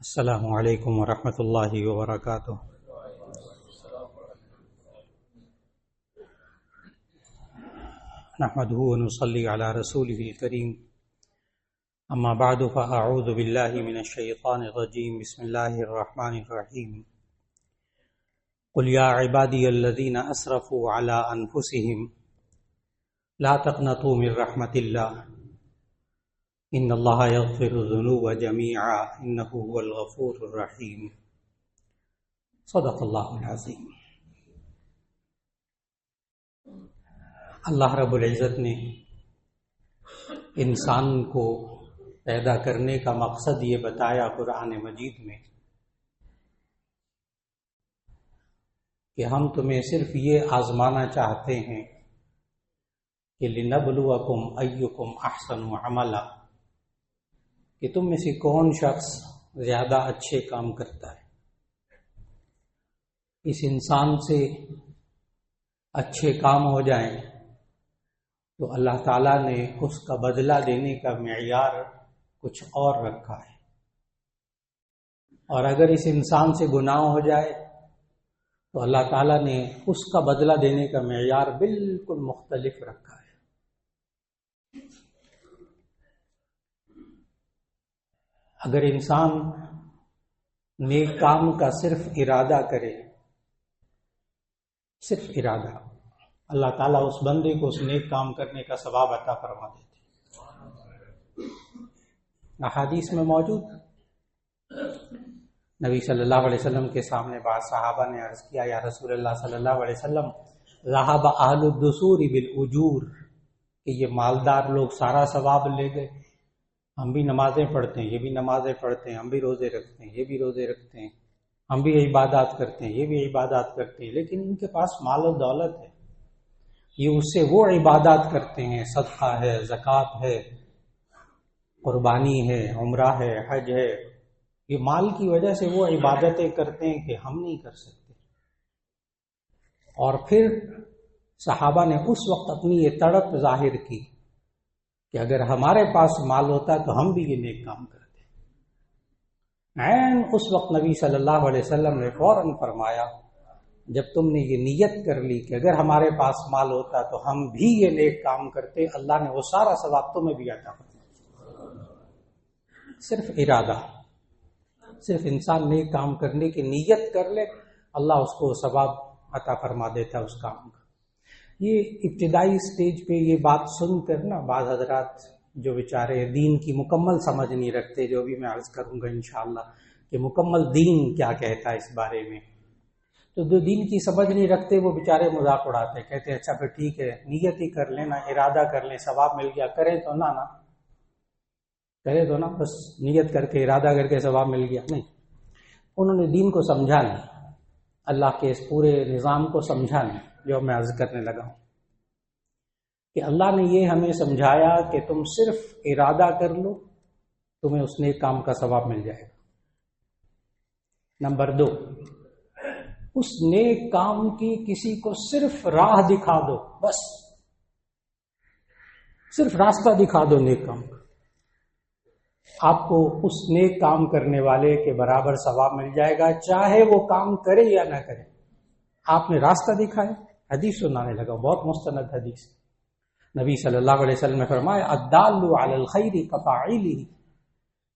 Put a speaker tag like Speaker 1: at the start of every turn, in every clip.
Speaker 1: السلام علیکم ورحمۃ اللہ وبرکاتہ۔ نحمده ونصلي على رسوله الكريم، اما بعد فاعوذ باللہ من الشیطان الرجیم، بسم اللہ الرحمن الرحیم۔ قل یا عبادی الذین اسرفوا علی انفسهم لا تقنطوا من رحمت اللہ ان اللہ یغفر الذنوب جميعا انہ هو الغفور الرحیم۔ صدق اللہ العظیم۔ اللہ رب العزت نے انسان کو پیدا کرنے کا مقصد یہ بتایا قرآن مجید میں کہ ہم تمہیں صرف یہ آزمانا چاہتے ہیں کہ لنبلوکم ایکم احسن عملا، کہ تم میں سے کون شخص زیادہ اچھے کام کرتا ہے۔ اس انسان سے اچھے کام ہو جائیں تو اللہ تعالیٰ نے اس کا بدلہ دینے کا معیار کچھ اور رکھا ہے، اور اگر اس انسان سے گناہ ہو جائے تو اللہ تعالیٰ نے اس کا بدلہ دینے کا معیار بالکل مختلف رکھا ہے۔ اگر انسان نیک کام کا صرف ارادہ کرے، صرف ارادہ، اللہ تعالیٰ اس بندے کو اس نیک کام کرنے کا ثواب عطا فرما دیتے۔ احادیث میں موجود، نبی صلی اللہ علیہ وسلم کے سامنے بعض صحابہ نے عرض کیا، یا رسول اللہ صلی اللہ علیہ وسلم، ذہب اہل الدثور بالاجور، کہ یہ مالدار لوگ سارا ثواب لے گئے، ہم بھی نمازیں پڑھتے ہیں، یہ بھی نمازیں پڑھتے ہیں، ہم بھی روزے رکھتے ہیں، یہ بھی روزے رکھتے ہیں، ہم بھی عبادات کرتے ہیں، یہ بھی عبادات کرتے ہیں، لیکن ان کے پاس مال و دولت ہے، یہ اس سے وہ عبادات کرتے ہیں، صدقہ ہے، زکوٰۃ ہے، قربانی ہے، عمرہ ہے، حج ہے، یہ مال کی وجہ سے وہ عبادتیں کرتے ہیں کہ ہم نہیں کر سکتے۔ اور پھر صحابہ نے اس وقت اپنی یہ تڑپ ظاہر کی کہ اگر ہمارے پاس مال ہوتا تو ہم بھی یہ نیک کام کرتے۔ عین اس وقت نبی صلی اللہ علیہ وسلم نے فوراً فرمایا، جب تم نے یہ نیت کر لی کہ اگر ہمارے پاس مال ہوتا تو ہم بھی یہ نیک کام کرتے، اللہ نے وہ سارا ثواب تمہیں بھی عطا فرمایا۔ صرف ارادہ، صرف انسان نیک کام کرنے کی نیت کر لے، اللہ اس کو ثواب عطا فرما دیتا ہے اس کام کا۔ یہ ابتدائی سٹیج پہ یہ بات سن کر نا بعض حضرات جو بیچارے دین کی مکمل سمجھ نہیں رکھتے، جو بھی میں عرض کروں گا انشاءاللہ کہ مکمل دین کیا کہتا ہے اس بارے میں، تو جو دین کی سمجھ نہیں رکھتے وہ بیچارے مذاق اڑاتے، کہتے ہیں اچھا پھر ٹھیک ہے، نیت ہی کر لینا، ارادہ کر لیں، ثواب مل گیا، کریں تو نہ کرے تو نا، بس نیت کر کے ارادہ کر کے ثواب مل گیا، نہیں۔ انہوں نے دین کو سمجھا نہیں، اللہ کے اس پورے نظام کو سمجھا نہیں جو میں عرض کرنے لگا ہوں کہ اللہ نے یہ ہمیں سمجھایا کہ تم صرف ارادہ کر لو، تمہیں اس نیک کام کا ثواب مل جائے گا۔ نمبر 2، اس نیک کام کی کسی کو صرف راہ دکھا دو، بس صرف راستہ دکھا دو نیک کام کا، آپ کو اس نیک کام کرنے والے کے برابر ثواب مل جائے گا، چاہے وہ کام کرے یا نہ کرے۔ آپ نے راستہ دکھایا، حدیث سنانے لگا، بہت مستند حدیث۔ نبی صلی اللہ علیہ وسلم نے فرمایا، الدال علی الخیر کفاعلہ،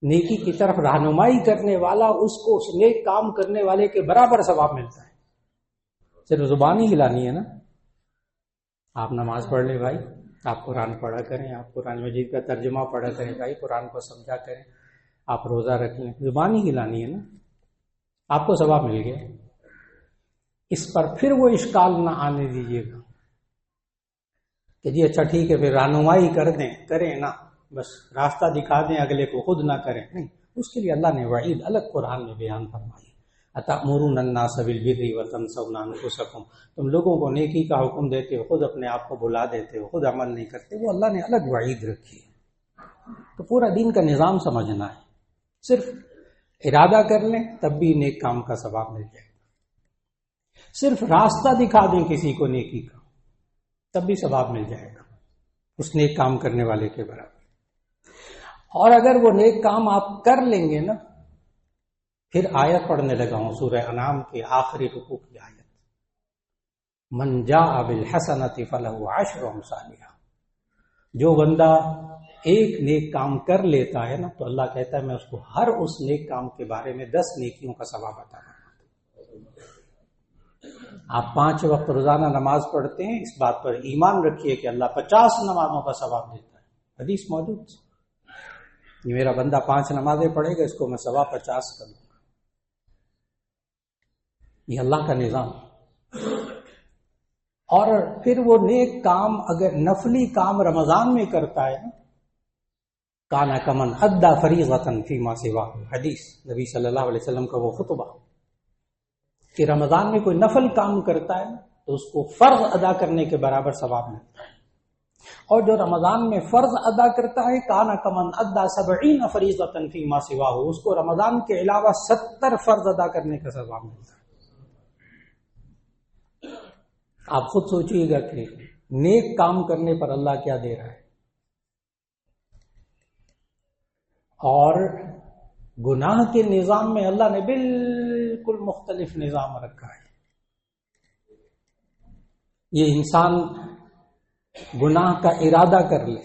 Speaker 1: نیکی کی طرف رہنمائی کرنے والا اس کو اس نیک کام کرنے والے کے برابر ثواب ملتا ہے۔ صرف زبان ہی ہلانی ہے نا، آپ نماز پڑھ لیں بھائی، آپ قرآن پڑھا کریں، آپ قرآن مجید کا ترجمہ پڑھا کریں بھائی، قرآن کو سمجھا کریں، آپ روزہ رکھ لیں، زبان ہی ہلانی ہے نا، آپ کو ثواب مل گیا۔ اس پر پھر وہ اشکال نہ آنے دیجیے گا کہ جی اچھا ٹھیک ہے، پھر رہنمائی کر دیں، کریں نا، بس راستہ دکھا دیں اگلے کو، خود نہ کریں، نہیں۔ اس کے لیے اللہ نے وعید الگ قرآن میں بیان فرمائی، أَتَأْمُرُونَ النَّاسَ بِالْبِرِّ وَتَنْسَوْنَ أَنفُسَكُمْ، تم لوگوں کو نیکی کا حکم دیتے ہو، خود اپنے آپ کو بھلا دیتے ہو، خود عمل نہیں کرتے، وہ اللہ نے الگ وعید رکھی ہے۔ تو پورا دین کا نظام سمجھنا ہے، صرف ارادہ کر لیں تب بھی نیک کام کا ثواب مل جائے گا، صرف راستہ دکھا دیں کسی کو نیکی کا تب بھی ثواب مل جائے گا اس نیک کام کرنے والے کے برابر۔ اور اگر وہ نیک کام آپ کر لیں گے نا پھر آیت پڑھنے لگا ہوں سورہ انعام کے آخری رکوع کی آیت، من جاء بالحسنۃ فلہ عشر امثالھا، جو بندہ ایک نیک کام کر لیتا ہے نا تو اللہ کہتا ہے میں اس کو ہر اس نیک کام کے بارے میں 10 نیکیوں کا ثواب عطا کروں۔ آپ 5 وقت روزانہ نماز پڑھتے ہیں، اس بات پر ایمان رکھیے کہ اللہ 50 نمازوں کا ثواب دیتا ہے، حدیث موجود ہے۔ یہ میرا بندہ 5 نمازیں پڑھے گا، اس کو میں ثواب 50 کروں گا۔ یہ اللہ کا نظام۔ اور پھر وہ نیک کام اگر نفلی کام رمضان میں کرتا ہے، کانا کمن ادا فریضۃ فیما سوا، حدیث نبی صلی اللہ علیہ وسلم کا وہ خطبہ کہ رمضان میں کوئی نفل کام کرتا ہے تو اس کو فرض ادا کرنے کے برابر ثواب ملتا ہے، اور جو رمضان میں فرض ادا کرتا ہے کانا کمن ادا 70 فریضۃ فیما سوا، اس کو رمضان کے علاوہ 70 فرض ادا کرنے کا ثواب ملتا ہے۔ آپ خود سوچئے گا کہ نیک کام کرنے پر اللہ کیا دے رہا ہے، اور گناہ کے نظام میں اللہ نے بالکل مختلف نظام رکھا ہے۔ یہ انسان گناہ کا ارادہ کر لے،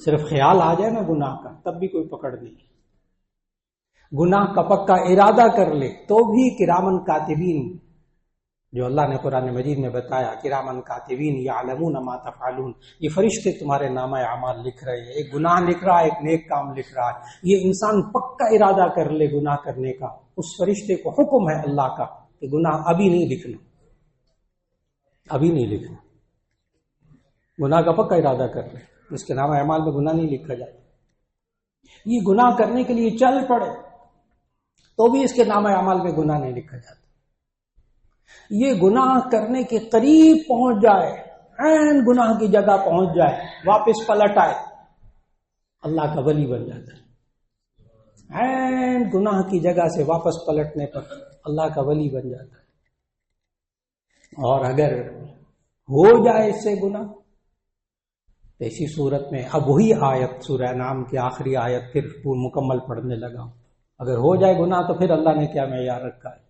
Speaker 1: صرف خیال آ جائے نا گناہ کا تب بھی کوئی پکڑ نہیں، گناہ کا پکا ارادہ کر لے تو بھی کرامن کاتبین، جو اللہ نے قرآن مجید میں بتایا کرامن کاتبین یعلمون ما تفعلون، یہ فرشتے تمہارے نامہ اعمال لکھ رہے ہیں، ایک گناہ لکھ رہا ہے ایک نیک کام لکھ رہا ہے۔ یہ انسان پکا ارادہ کر لے گناہ کرنے کا، اس فرشتے کو حکم ہے اللہ کا کہ گناہ ابھی نہیں لکھنا، ابھی نہیں لکھنا، گناہ کا پکا ارادہ کر لے، اس کے نامہ اعمال میں گناہ نہیں لکھا جاتا۔ یہ گناہ کرنے کے لیے چل پڑے تو بھی اس کے نامہ اعمال میں گناہ نہیں لکھا جاتا۔ یہ گناہ کرنے کے قریب پہنچ جائے، عین گناہ کی جگہ پہنچ جائے، واپس پلٹ آئے، اللہ کا ولی بن جاتا ہے۔ عین گناہ کی جگہ سے واپس پلٹنے پر اللہ کا ولی بن جاتا ہے۔ اور اگر ہو جائے اس سے گناہ تو اسی صورت میں اب وہی آیت سورہ انعام کی آخری آیت پھر مکمل پڑھنے لگا ہوں۔ اگر ہو جائے گناہ تو پھر اللہ نے کیا معیار رکھا ہے،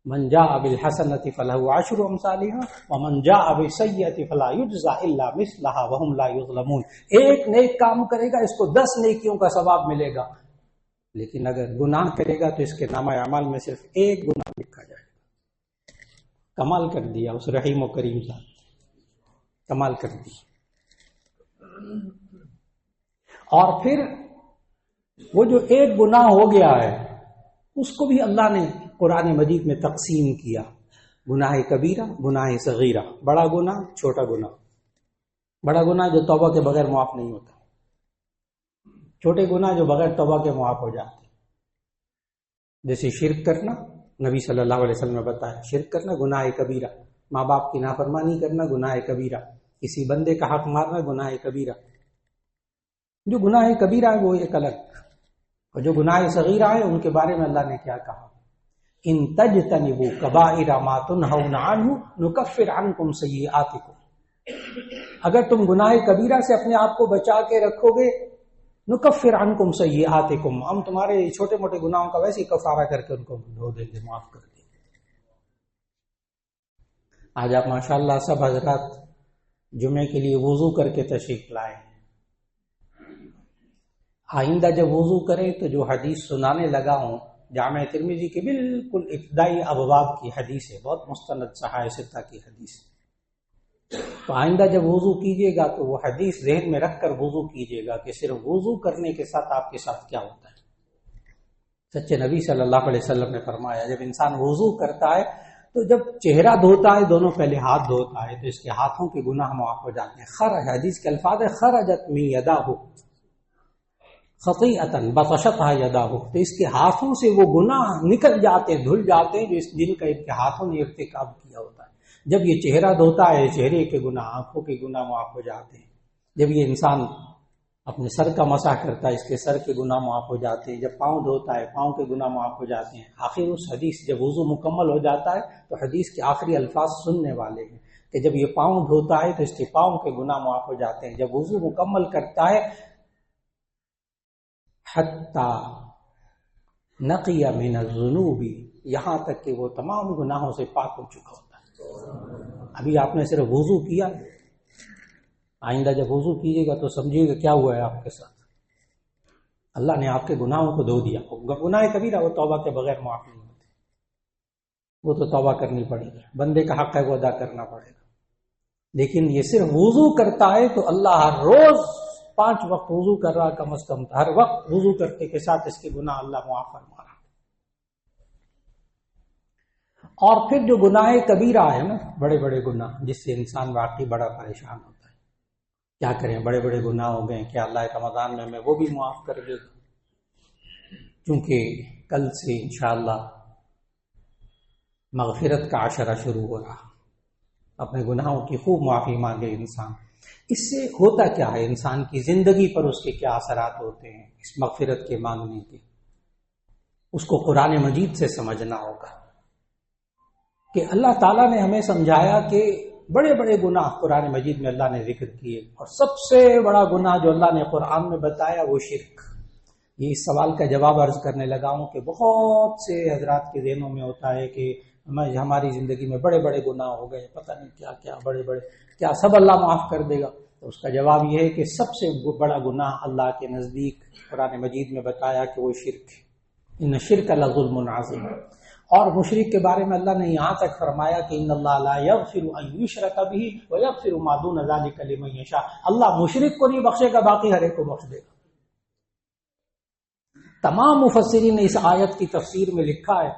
Speaker 1: من جاء بالحسنۃ فلہ عشر امثالھا ومن جاء بالسیئۃ فلا یجزی الا مثلھا وهم لا یظلمون۔ ایک نیک کام کرے گا اس کو 10 نیکیوں کا ثواب ملے گا، لیکن اگر گناہ کرے گا تو اس کے نامہ اعمال میں صرف ایک گناہ لکھا جائے گا۔ کمال کر دیا اس رحیم و کریم ذات، کمال کر دیا۔ اور پھر وہ جو ایک گناہ ہو گیا ہے اس کو بھی اللہ نے قرآن مجید میں تقسیم کیا، گناہ کبیرہ گناہ صغیرہ، بڑا گناہ چھوٹا گناہ۔ بڑا گناہ جو توبہ کے بغیر معاف نہیں ہوتا، چھوٹے گناہ جو بغیر توبہ کے معاف ہو جاتے، جیسے شرک کرنا، نبی صلی اللہ علیہ وسلم نے بتایا شرک کرنا گناہ کبیرہ، ماں باپ کی نافرمانی کرنا گناہ کبیرہ، کسی بندے کا حق مارنا گناہ کبیرہ۔ جو گناہ کبیرہ ہے وہ ایک الگ، اور جو گناہ صغیرہ ہے ان کے بارے میں اللہ نے کیا کہا، ان تجتنبوا کبائر ما تنہون عنہ نکفر عنکم سیئاتکم، اگر تم گناہ کبیرہ سے اپنے آپ کو بچا کے رکھو گے، نکفر عنکم سیئاتکم، ہم تمہارے چھوٹے موٹے گناہوں کا ویسے ہی کفارہ کر کے ان کو دھو دیں گے، معاف کر دیں گے۔ آج آپ ماشاءاللہ سب حضرات جمعے کے لیے وضو کر کے تشریف لائے، آئندہ جب وضو کریں تو جو حدیث سنانے لگا ہوں جامع ترمذی کے بالکل ابتدائی ابواب کی حدیث ہے، بہت مستند صحاح ستہ کی حدیث ہے، تو آئندہ جب وضو کیجیے گا تو وہ حدیث ذہن میں رکھ کر وضو کیجیے گا کہ صرف وضو کرنے کے ساتھ آپ کے ساتھ کیا ہوتا ہے۔ سچے نبی صلی اللہ علیہ وسلم نے فرمایا جب انسان وضو کرتا ہے تو جب چہرہ دھوتا ہے دونوں پہلے ہاتھ دھوتا ہے تو اس کے ہاتھوں کے گناہ معاف ہو جاتے ہیں۔ خرج، حدیث کے الفاظ ہے خرجت من یداہ خطیئۃ بطشتھا یداہ، تو اس کے ہاتھوں سے وہ گناہ نکل جاتے ہیں، دھل جاتے ہیں جن کا ان کے ہاتھوں نے ارتکاب کیا ہوتا ہے۔ جب یہ چہرہ دھوتا ہے چہرے کے گناہ، آنکھوں کے گناہ معاف ہو جاتے ہیں۔ جب یہ انسان اپنے سر کا مسح کرتا ہے اس کے سر کے گناہ معاف ہو جاتے ہیں۔ جب پاؤں دھوتا ہے پاؤں کے گناہ معاف ہو جاتے ہیں۔ آخر اس حدیث جب وضو مکمل ہو جاتا ہے تو حدیث کے آخری الفاظ سننے والے ہیں کہ جب یہ پاؤں دھوتا ہے تو اس کے پاؤں کے گناہ معاف ہو جاتے ہیں۔ جب وضو مکمل کرتا ہے حتی نقی من الذنوب، یہاں تک کہ وہ تمام گناہوں سے پاک ہو چکا ہوتا ہے۔ ابھی آپ نے صرف وضو کیا، آئندہ جب وضو کیجیے گا تو سمجھیے گا کیا ہوا ہے آپ کے ساتھ۔ اللہ نے آپ کے گناہوں کو دھو دیا۔ گناہ کبیرہ وہ توبہ کے بغیر معاف نہیں ہوتے، وہ تو توبہ کرنی پڑے گی، بندے کا حق ہے وہ ادا کرنا پڑے گا۔ لیکن یہ صرف وضو کرتا ہے تو اللہ ہر روز 5 وقت وضو کر رہا، کم از کم ہر وقت وضو کرتے کے ساتھ اس کے گناہ اللہ معاف فرما رہا۔ اور پھر جو گناہ کبیرہ ہے نا، بڑے بڑے گناہ جس سے انسان واقعی بڑا پریشان ہوتا ہے، کیا کریں بڑے بڑے گناہ ہو گئے، کیا اللہ رمضان میں ہمیں وہ بھی معاف کر دے گا؟ کیونکہ کل سے انشاءاللہ مغفرت کا عشرہ شروع ہو رہا، اپنے گناہوں کی خوب معافی مانگے انسان۔ اس سے ہوتا کیا ہے، انسان کی زندگی پر اس کے کیا اثرات ہوتے ہیں اس مغفرت کے مانگنے کے، اس کو قرآن مجید سے سمجھنا ہوگا کہ اللہ تعالیٰ نے ہمیں سمجھایا کہ بڑے بڑے گناہ قرآن مجید میں اللہ نے ذکر کیے، اور سب سے بڑا گناہ جو اللہ نے قرآن میں بتایا وہ شرک۔ یہ اس سوال کا جواب عرض کرنے لگا ہوں کہ بہت سے حضرات کے ذہنوں میں ہوتا ہے کہ ہماری زندگی میں بڑے بڑے گناہ ہو گئے، پتہ نہیں کیا کیا بڑے بڑے، کیا سب اللہ معاف کر دے گا؟ تو اس کا جواب یہ ہے کہ سب سے بڑا گناہ اللہ کے نزدیک قرآن مجید میں بتایا کہ وہ شرک ہے، ان شرک لظلم عظیم۔ اور مشرک کے بارے میں اللہ نے یہاں تک فرمایا کہ ان اللہ لا یغفر ان یشرک بہ ویغفر ما دون ذلک لمن یشاء، اللہ مشرک کو نہیں بخشے گا، باقی ہر ایک کو بخش دے گا۔ تمام مفسرین نے اس آیت کی تفسیر میں لکھا ہے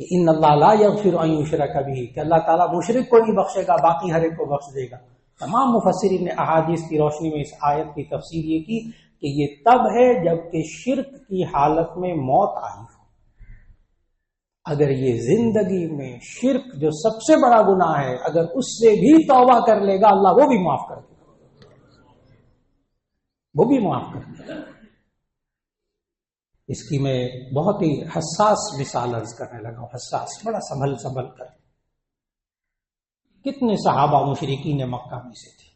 Speaker 1: کہ ان اللہ لا یغفر ان یشرک بہ، کہ اللہ تعالیٰ مشرک کو نہیں بخشے گا، باقی ہر ایک کو بخش دے گا۔ تمام مفسرین نے احادیث کی روشنی میں اس آیت کی تفسیر یہ کی کہ یہ تب ہے جب کہ شرک کی حالت میں موت آئی ہو۔ اگر یہ زندگی میں شرک جو سب سے بڑا گناہ ہے، اگر اس سے بھی توبہ کر لے گا اللہ وہ بھی معاف کر دے گا، وہ بھی معاف کر دے گا۔ اس کی میں بہت ہی حساس مثال عرض کرنے لگا ہوں، حساس، بڑا سنبھل کر۔ کتنے صحابہ مشرکین مکہ میں سے تھے،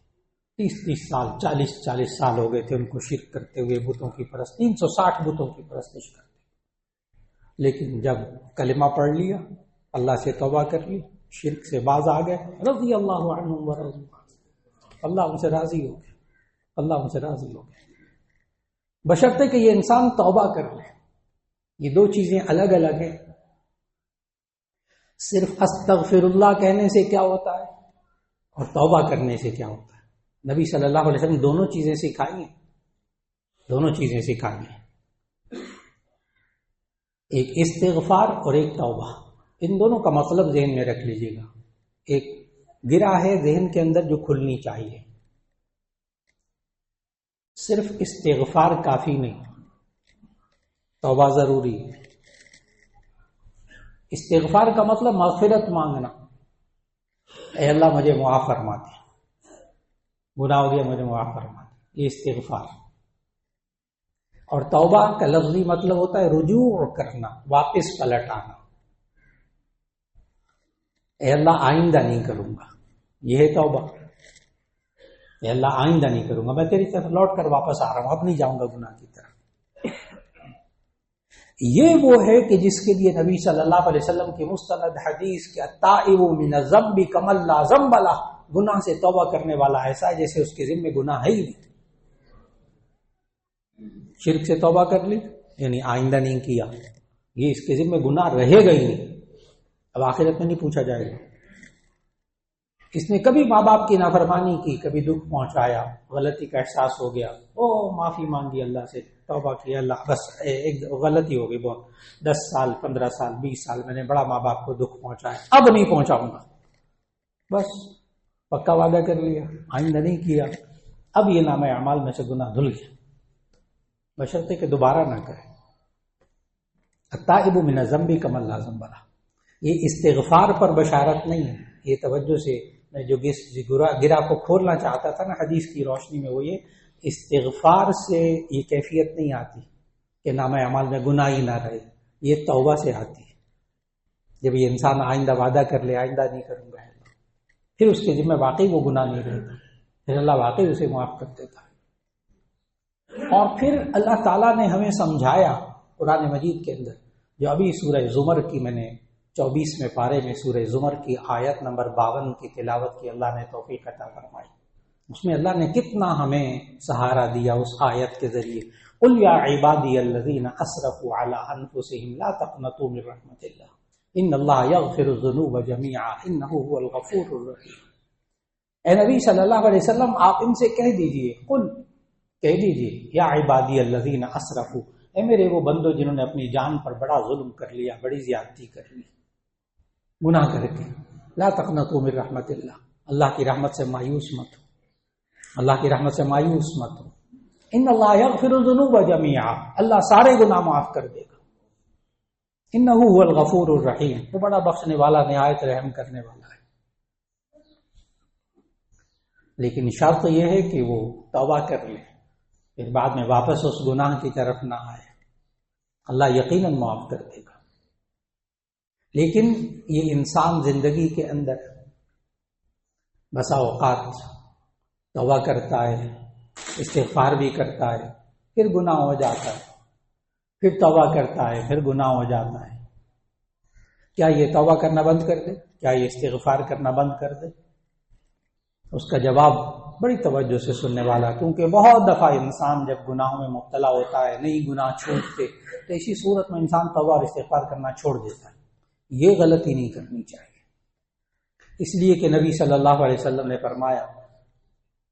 Speaker 1: 30 سال 40 سال ہو گئے تھے ان کو شرک کرتے ہوئے، بتوں کی پرست، 360 بتوں کی پرستش کرتے، لیکن جب کلمہ پڑھ لیا، اللہ سے توبہ کر لی، شرک سے باز آ گئے، رضی اللہ عنہم ورضوا عنہ، اللہ ان سے راضی ہو گئے، اللہ ان سے راضی ہو گئے، بشرطے کہ یہ انسان توبہ کر لے۔ یہ دو چیزیں الگ الگ ہیں۔ صرف استغفر اللہ کہنے سے کیا ہوتا ہے اور توبہ کرنے سے کیا ہوتا ہے؟ نبی صلی اللہ علیہ وسلم دونوں چیزیں سکھائی ہیں، دونوں چیزیں سکھائی ہیں، ایک استغفار اور ایک توبہ۔ ان دونوں کا مطلب ذہن میں رکھ لیجیے گا۔ ایک گرہ ہے ذہن کے اندر جو کھلنی چاہیے، صرف استغفار کافی نہیں، توبہ ضروری ہے۔ استغفار کا مطلب مغفرت مانگنا، اے اللہ مجھے معاف فرما دے، گناہ ہو گیا مجھے معاف فرما دے، یہ استغفار۔ اور توبہ کا لفظی مطلب ہوتا ہے رجوع کرنا، واپس پلٹ آنا، اے اللہ آئندہ نہیں کروں گا، یہ ہے توبہ۔ اے اللہ آئندہ نہیں کروں گا، میں تیری طرف لوٹ کر واپس آ رہا ہوں، اب نہیں جاؤں گا گناہ کی طرف۔ یہ وہ ہے کہ جس کے لیے نبی صلی اللہ علیہ وسلم کی مستند حدیث کہ التائب من الذنب کمن لا ذنب لہ، گناہ سے توبہ کرنے والا ایسا ہے جیسے اس کے ذمہ گناہ ہے ہی نہیں۔ شرک سے توبہ کر لی یعنی آئندہ نہیں کیا، یہ اس کے ذمہ گناہ رہے گا ہی نہیں، اب آخرت میں نہیں پوچھا جائے گا۔ اس نے کبھی ماں باپ کی نافرمانی کی، کبھی دکھ پہنچایا، غلطی کا احساس ہو گیا، معافی مانگی اللہ سے، توبہ کی، اللہ بس ایک غلطی ہو گئی بہت، 10 سال 15 سال 20 سال میں نے بڑا ماں باپ کو دکھ پہنچایا، اب نہیں پہنچاؤں گا، بس پکا وعدہ کر لیا، آئندہ نہیں کیا، اب یہ نامہ اعمال میں سے گناہ دھل گیا، بشرطے کہ دوبارہ نہ کرے۔ التائب من الذنب کمن لا ذنب لہ، یہ استغفار پر بشارت نہیں ہے، یہ توجہ سے میں جو گرہ کو کھولنا چاہتا تھا نا حدیث کی روشنی میں، وہ یہ استغفار سے یہ کیفیت نہیں آتی کہ نامہ اعمال میں گناہ ہی نہ رہے، یہ توبہ سے آتی ہے۔ جب یہ انسان آئندہ وعدہ کر لے آئندہ نہیں کروں گا، پھر اس کے ذمہ واقعی وہ گناہ نہیں رہتا، پھر اللہ واقعی اسے معاف کر دیتا ہے۔ اور پھر اللہ تعالیٰ نے ہمیں سمجھایا قرآن مجید کے اندر جو ابھی سورہ زمر کی میں نے 24ویں پارے میں سورہ زمر کی آیت نمبر 52 کی تلاوت کی اللہ نے توفیق عطا فرمائی، اس میں اللہ نے کتنا ہمیں سہارا دیا اس آیت کے ذریعے۔ قل یا عبادی الذین اسرفوا علی انفسہم لا تقنطوا من رحمت اللہ ان اللہ یغفر الذنوب جميعا انہ هو الغفور الرحیم۔ اے نبی صلی اللہ علیہ وسلم آپ ان سے کہہ دیجئے، قل کہہ دیجئے، یا عبادی الذین اسرفوا، اے میرے وہ بندو جنہوں نے اپنی جان پر بڑا ظلم کر لیا، بڑی زیادتی کر لی گناہ کر کے، لا تقنطوا من رحمت اللہ، اللہ کی رحمت سے مایوس مت ہو، اللہ کی رحمت سے مایوس مت ہو۔ ان اللہ یغفر الذنوب جميعا، اللہ سارے گناہ معاف کر دے گا۔ انہ هو الغفور الرحیم، وہ بڑا بخشنے والا نہایت رحم کرنے والا ہے۔ لیکن شرط یہ ہے کہ وہ توبہ کر لے، پھر بعد میں واپس اس گناہ کی طرف نہ آئے، اللہ یقیناً معاف کر دے گا۔ لیکن یہ انسان زندگی کے اندر بسا اوقات توبہ کرتا ہے، استغفار بھی کرتا ہے، پھر گناہ ہو جاتا ہے، پھر توبہ کرتا ہے، پھر گناہ ہو جاتا ہے۔ کیا یہ توبہ کرنا بند کر دے؟ کیا یہ استغفار کرنا بند کر دے؟ اس کا جواب بڑی توجہ سے سننے والا، کیونکہ بہت دفعہ انسان جب گناہوں میں مبتلا ہوتا ہے، نہیں گناہ چھوٹتے، تو اسی صورت میں انسان توبہ اور استغفار کرنا چھوڑ دیتا ہے۔ یہ غلطی نہیں کرنی چاہیے، اس لیے کہ نبی صلی اللہ علیہ وسلم نے فرمایا،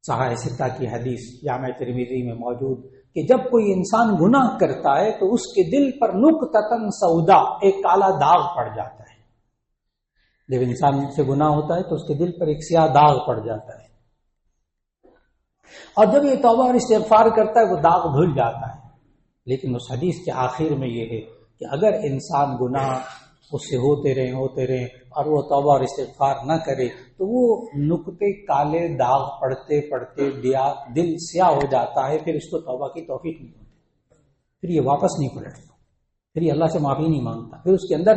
Speaker 1: صحیح ستہ کی حدیث جامع ترمذی میں موجود، کہ جب کوئی انسان گناہ کرتا ہے تو اس کے دل پر نقطۃ سودا، ایک کالا داغ پڑ جاتا ہے۔ جب انسان سے گناہ ہوتا ہے تو اس کے دل پر ایک سیاہ داغ پڑ جاتا ہے، اور جب یہ توبہ اور استغفار کرتا ہے وہ داغ دھل جاتا ہے۔ لیکن اس حدیث کے آخر میں یہ ہے کہ اگر انسان گناہ اس سے ہوتے رہیں اور وہ توبہ اور استغفار نہ کرے تو وہ نقطے کالے داغ پڑتے پڑتے دل سیاہ ہو جاتا ہے، پھر اس کو توبہ کی توفیق نہیں ہوتی، پھر یہ واپس نہیں پلٹتا، پھر یہ اللہ سے معافی نہیں مانگتا۔ پھر اس کے اندر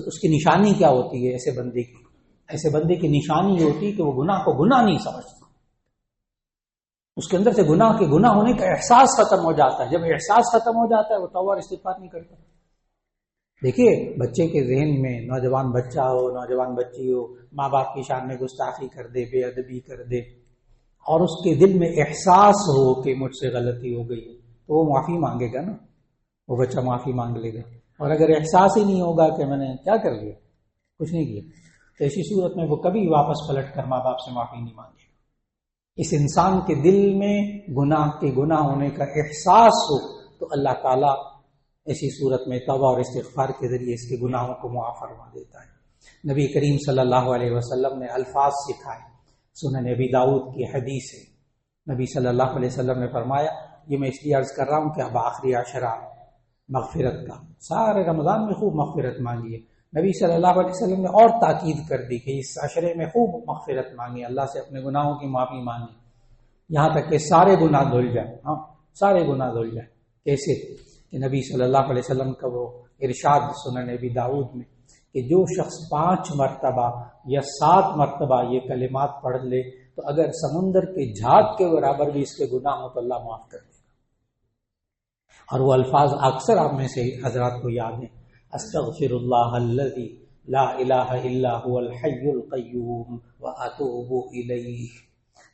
Speaker 1: اس کی نشانی کیا ہوتی ہے؟ ایسے بندے کی نشانی یہ ہوتی ہے کہ وہ گناہ کو گناہ نہیں سمجھتا، اس کے اندر سے گناہ کے گناہ ہونے کا احساس ختم ہو جاتا ہے۔ جب احساس ختم ہو جاتا ہے وہ توبہ اور استغفار نہیں کرتا۔ دیکھیے بچے کے ذہن میں، نوجوان بچہ ہو، نوجوان بچی ہو، ماں باپ کی شان میں گستاخی کر دے، بے ادبی کر دے، اور اس کے دل میں احساس ہو کہ مجھ سے غلطی ہو گئی، تو وہ معافی مانگے گا نا، وہ بچہ معافی مانگ لے گا۔ اور اگر احساس ہی نہیں ہوگا کہ میں نے کیا کر لیا، کچھ نہیں کیا، تو ایسی صورت میں وہ کبھی واپس پلٹ کر ماں باپ سے معافی نہیں مانگے گا۔ اس انسان کے دل میں گناہ ہونے کا احساس ہو تو اللہ تعالیٰ ایسی صورت میں توبہ اور استغفار کے ذریعے اس کے گناہوں کو معاف فرما دیتا ہے۔ نبی کریم صلی اللہ علیہ وسلم نے الفاظ سکھائے، سنن ابی داؤد کی حدیث ہے، نبی صلی اللہ علیہ وسلم نے فرمایا، یہ میں اس لیے عرض کر رہا ہوں کہ اب آخری عشرہ مغفرت کا، سارے رمضان میں خوب مغفرت مانگیے۔ نبی صلی اللہ علیہ وسلم نے اور تاکید کر دی کہ اس عشرے میں خوب مغفرت مانگیے، اللہ سے اپنے گناہوں کی معافی مانگیے، یہاں تک کہ سارے گناہ دھل جائیں۔ ہاں، سارے گناہ دھل جائیں۔ کیسے؟ کہ نبی صلی اللہ علیہ وسلم کا وہ ارشاد سنن ابی داؤد میں کہ جو شخص 5 مرتبہ یا 7 مرتبہ یہ کلمات پڑھ لے تو اگر سمندر کے جھاگ کے برابر بھی اس کے گناہ ہو تو اللہ معاف کر دے گا۔ اور وہ الفاظ اکثر آپ میں سے حضرات کو یاد ہیں، استغفر اللہ الذی لا الہ الا هو الحی القیوم واتوب الیہ،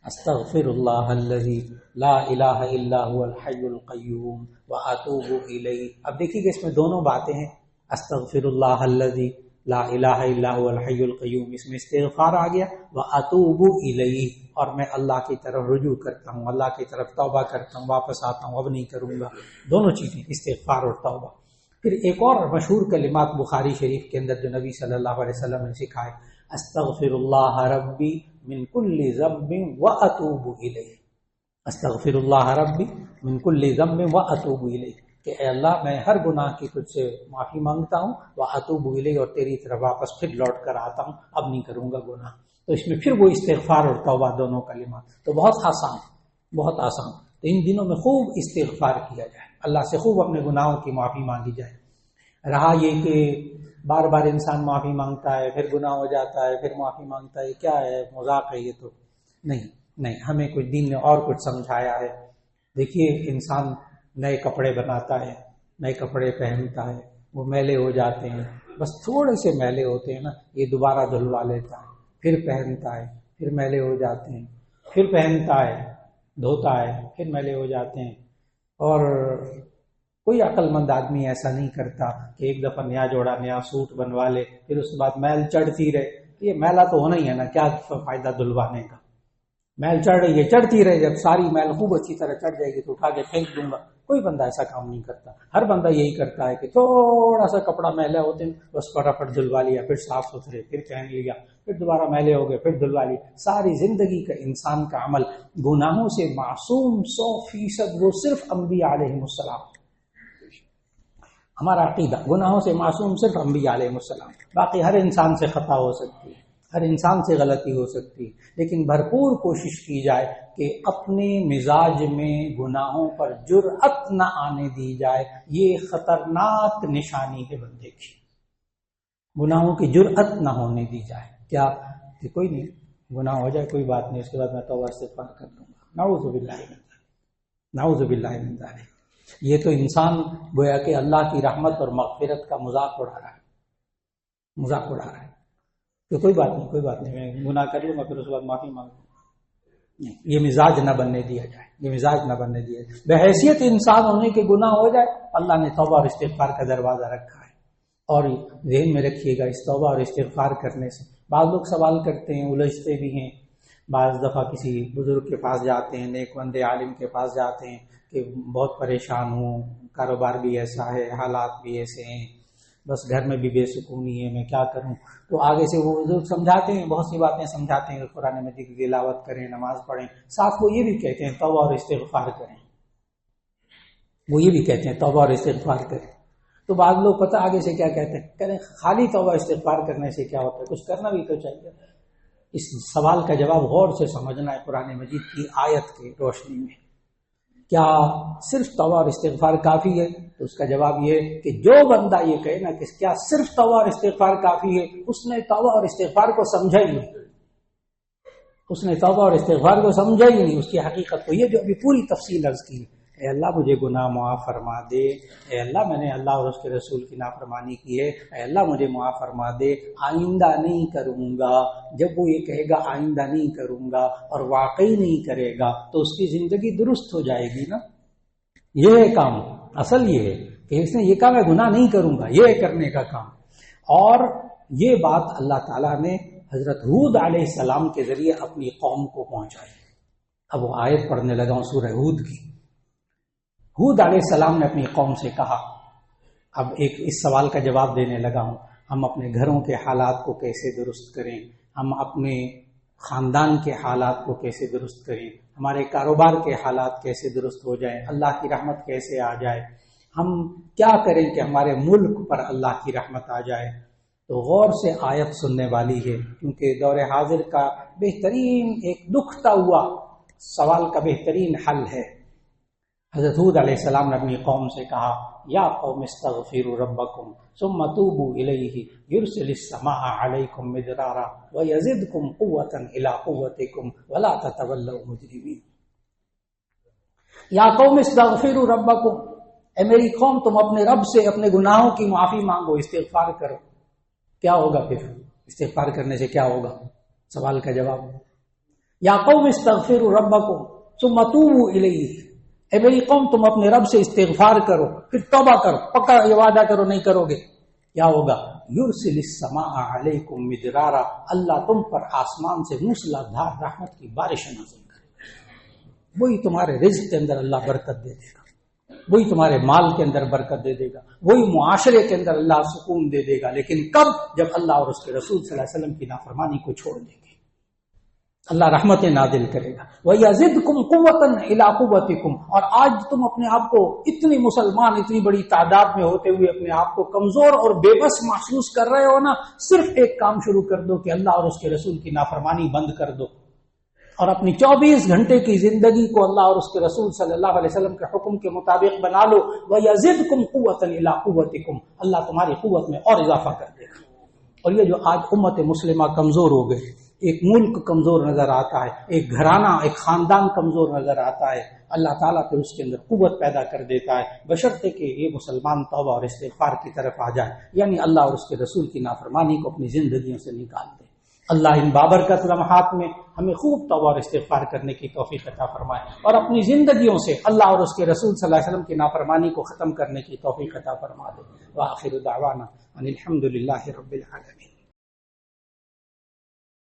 Speaker 1: استغفر اللہ الذی لا الہ الا هو الحی القیوم واتوب الیہ۔ اب دیکھیے کہ اس میں دونوں باتیں ہیں، استغفر اللہ الذی لا الہ الا هو الحی القیوم، اس میں استغفار آ گیا، واتوب الیہ، اور میں اللہ کی طرف رجوع کرتا ہوں، اللہ کی طرف توبہ کرتا ہوں، واپس آتا ہوں، اب نہیں کروں گا۔ دونوں چیزیں، استغفار اور توبہ۔ پھر ایک اور مشہور کلمات بخاری شریف کے اندر جو نبی صلی اللہ علیہ وسلم نے سکھائے، استغفر اللہ ربی من کل ذنب واتوب الیہ، استغفر اللہ ربی من کل ذنب واتوب الیہ، کہ اے اللہ میں ہر گناہ کی تجھ سے معافی مانگتا ہوں، واتوب الیہ، اور تیری طرف واپس پھر لوٹ کر آتا ہوں، اب نہیں کروں گا گناہ۔ تو اس میں پھر وہ استغفار اور توبہ دونوں کلمات، تو بہت آسان، بہت آسان۔ تو ان دنوں میں خوب استغفار کیا جائے، اللہ سے خوب اپنے گناہوں کی معافی مانگی جائے۔ رہا یہ کہ بار بار انسان معافی مانگتا ہے، پھر گناہ ہو جاتا ہے، پھر معافی مانگتا ہے، کیا ہے، مذاق ہے یہ تو نہیں، ہمیں کچھ دین نے اور کچھ سمجھایا ہے۔ دیکھیے انسان نئے کپڑے بناتا ہے، نئے کپڑے پہنتا ہے، وہ میلے ہو جاتے ہیں، بس تھوڑے سے میلے ہوتے ہیں نا، یہ دوبارہ دھلوا لیتا ہے، پھر پہنتا ہے، پھر میلے ہو جاتے ہیں، پھر پہنتا ہے، دھوتا ہے، پھر میلے ہو جاتے ہیں۔ اور کوئی عقل مند آدمی ایسا نہیں کرتا کہ ایک دفعہ نیا جوڑا نیا سوٹ بنوا لے، پھر اس کے بعد میل چڑھتی رہے۔ یہ میلا تو ہونا ہی ہے نا، کیا فائدہ دھلوانے کا؟ میل چڑھ رہی ہے، چڑھتی رہے، جب ساری میل خوب اچھی طرح چڑھ جائے گی تو اٹھا کے پھینک دوں گا۔ کوئی بندہ ایسا کام نہیں کرتا، ہر بندہ یہی کرتا ہے کہ تھوڑا سا کپڑا میلے ہوتے ہیں بس فٹافٹ دھلوا لیا، پھر صاف ستھرے، پھر پہن لیا، پھر دوبارہ میلے ہو گئے، پھر دھلوا لیا۔ ساری زندگی کا انسان کا عمل گناہوں سے معصوم 100% وہ صرف انبیاء علیہم السلام۔ ہمارا عقیدہ گناہوں سے معصوم صرف انبیاء علیہ السلام، باقی ہر انسان سے خطا ہو سکتی ہے، ہر انسان سے غلطی ہو سکتی ہے، لیکن بھرپور کوشش کی جائے کہ اپنے مزاج میں گناہوں پر جرأت نہ آنے دی جائے۔ یہ خطرناک نشانی ہے بندے کی، گناہوں کی جرأت نہ ہونے دی جائے۔ کیا کہ کوئی نہیں، گناہ ہو جائے کوئی بات نہیں، اس کے بعد میں توبہ استغفار کر دوں گا، نعوذ باللہ من ذلک، نعوذ باللہ من ذلک۔ یہ تو انسان گویا کہ اللہ کی رحمت اور مغفرت کا مذاق اڑا رہا ہے، مذاق اڑا رہا ہے کہ کوئی بات نہیں، کوئی بات نہیں، میں گناہ کر لوں گا پھر اس کے بعد معافی مانگ لوں گا۔ یہ مزاج نہ بننے دیا جائے، یہ مزاج نہ بننے دیا جائے۔ بحیثیت انسان ہونے کے گناہ ہو جائے، اللہ نے توبہ اور استغفار کا دروازہ رکھا ہے، اور ذہن میں رکھیے گا اس توبہ اور استغفار کرنے سے بعض لوگ سوال کرتے ہیں، الجھتے بھی ہیں، بعض دفعہ کسی بزرگ کے پاس جاتے ہیں، نیک بند عالم کے پاس جاتے ہیں کہ بہت پریشان ہوں، کاروبار بھی ایسا ہے، حالات بھی ایسے ہیں، بس گھر میں بھی بے سکونی ہے، میں کیا کروں؟ تو آگے سے وہ بزرگ سمجھاتے ہیں، بہت سی باتیں سمجھاتے ہیں کہ قرآن مجید کی تلاوت کریں، نماز پڑھیں، ساتھ وہ یہ بھی کہتے ہیں توبہ اور استغفار کریں، وہ یہ بھی کہتے ہیں توبہ اور استغفار کریں۔ تو بعض لوگ پتہ آگے سے کیا کہتے ہیں، کہتے ہیں خالی توبہ استغفار کرنے سے کیا ہوتا ہے، کچھ کرنا بھی تو چاہیے۔ اس سوال کا جواب غور سے سمجھنا ہے قرآن مجید کی آیت کی روشنی میں۔ کیا صرف توبہ اور استغفار کافی ہے؟ تو اس کا جواب یہ ہے کہ جو بندہ یہ کہے نا کہ کیا صرف توبہ اور استغفار کافی ہے، اس نے توبہ اور استغفار کو سمجھا ہی نہیں، اس نے توبہ اور استغفار کو سمجھا ہی نہیں، اس کی حقیقت کو یہ جو ابھی پوری تفصیل عرض کی۔ اے اللہ مجھے گناہ معاف فرما دے، اے اللہ میں نے اللہ اور اس کے رسول کی نافرمانی کی ہے، اے اللہ مجھے معاف فرما دے، آئندہ نہیں کروں گا۔ جب وہ یہ کہے گا آئندہ نہیں کروں گا اور واقعی نہیں کرے گا تو اس کی زندگی درست ہو جائے گی نا۔ یہ ہے کام، اصل یہ ہے کہ اس نے یہ کہا میں گناہ نہیں کروں گا، یہ کرنے کا کام۔ اور یہ بات اللہ تعالیٰ نے حضرت ہود علیہ السلام کے ذریعے اپنی قوم کو پہنچائی۔ اب وہ آیت پڑھنے لگا ہوں سورہ ہود کی۔ ہود علیہ السلام نے اپنی قوم سے کہا، اب اس سوال کا جواب دینے لگا ہوں، ہم اپنے گھروں کے حالات کو کیسے درست کریں، ہم اپنے خاندان کے حالات کو کیسے درست کریں، ہمارے کاروبار کے حالات کیسے درست ہو جائیں، اللہ کی رحمت کیسے آ جائے، ہم کیا کریں کہ ہمارے ملک پر اللہ کی رحمت آ جائے۔ تو غور سے آیت سننے والی ہے، کیونکہ دور حاضر کا بہترین ایک دکھتا ہوا سوال کا بہترین حل ہے۔ حضرت ہود علیہ السلام نے اپنی قوم سے کہا، یا قوم استغفروا ربکم ثم توبوا الیہ یرسل السماء علیکم مدرارا ویزدکم قوۃ الی قوتکم ولا تتولوا مجرمین۔ یا قوم استغفروا ربکم، اے میری قوم تم اپنے رب سے اپنے گناہوں کی معافی مانگو، استغفار کرو۔ کیا ہوگا پھر استغفار کرنے سے کیا ہوگا؟ سوال کا جواب، یا قوم استغفروا ربکم ثم توبوا الیہ، اے میری قوم تم اپنے رب سے استغفار کرو پھر توبہ کرو، پکا یہ وعدہ کرو نہیں کرو گے، کیا ہوگا؟ یرسل السماء علیکم مدرارا، اللہ تم پر آسمان سے موسلا دھار رحمت کی بارش نازل کرے، وہی تمہارے رزق کے اندر اللہ برکت دے دے گا، وہی تمہارے مال کے اندر برکت دے دے گا، وہی معاشرے کے اندر اللہ سکون دے دے گا، لیکن کب؟ جب اللہ اور اس کے رسول صلی اللہ علیہ وسلم کی نافرمانی کو چھوڑ دیں گے، اللہ رحمتیں نازل کرے گا۔ وَيَزِدْكُمْ قُوَّةً إِلَىٰ قُوَّتِكُمْ، اور آج تم اپنے آپ کو اتنی مسلمان اتنی بڑی تعداد میں ہوتے ہوئے اپنے آپ کو کمزور اور بے بس محسوس کر رہے ہو نا، صرف ایک کام شروع کر دو کہ اللہ اور اس کے رسول کی نافرمانی بند کر دو، اور اپنی 24 گھنٹے کی زندگی کو اللہ اور اس کے رسول صلی اللہ علیہ وسلم کے حکم کے مطابق بنا لو۔ وَيَزِدْكُمْ قُوَّةً إِلَىٰ قُوَّتِكُمْ، اللہ تمہاری قوت میں اور اضافہ کر دے گا۔ اور یہ جو آج امت مسلمہ کمزور ہو گئے، ایک ملک کمزور نظر آتا ہے، ایک گھرانہ، ایک خاندان کمزور نظر آتا ہے، اللہ تعالیٰ پھر اس کے اندر قوت پیدا کر دیتا ہے، بشرطے کہ یہ مسلمان توبہ اور استغفار کی طرف آ جائے، یعنی اللہ اور اس کے رسول کی نافرمانی کو اپنی زندگیوں سے نکال دے۔ اللہ ان بابرکت لمحات میں ہمیں خوب توبہ اور استغفار کرنے کی توفیق عطا فرمائے، اور اپنی زندگیوں سے اللہ اور اس کے رسول صلی اللہ علیہ وسلم کی نافرمانی کو ختم کرنے کی توفیق عطا فرما دے۔ وآخر دعوانا ان الحمد للہ رب العالمین۔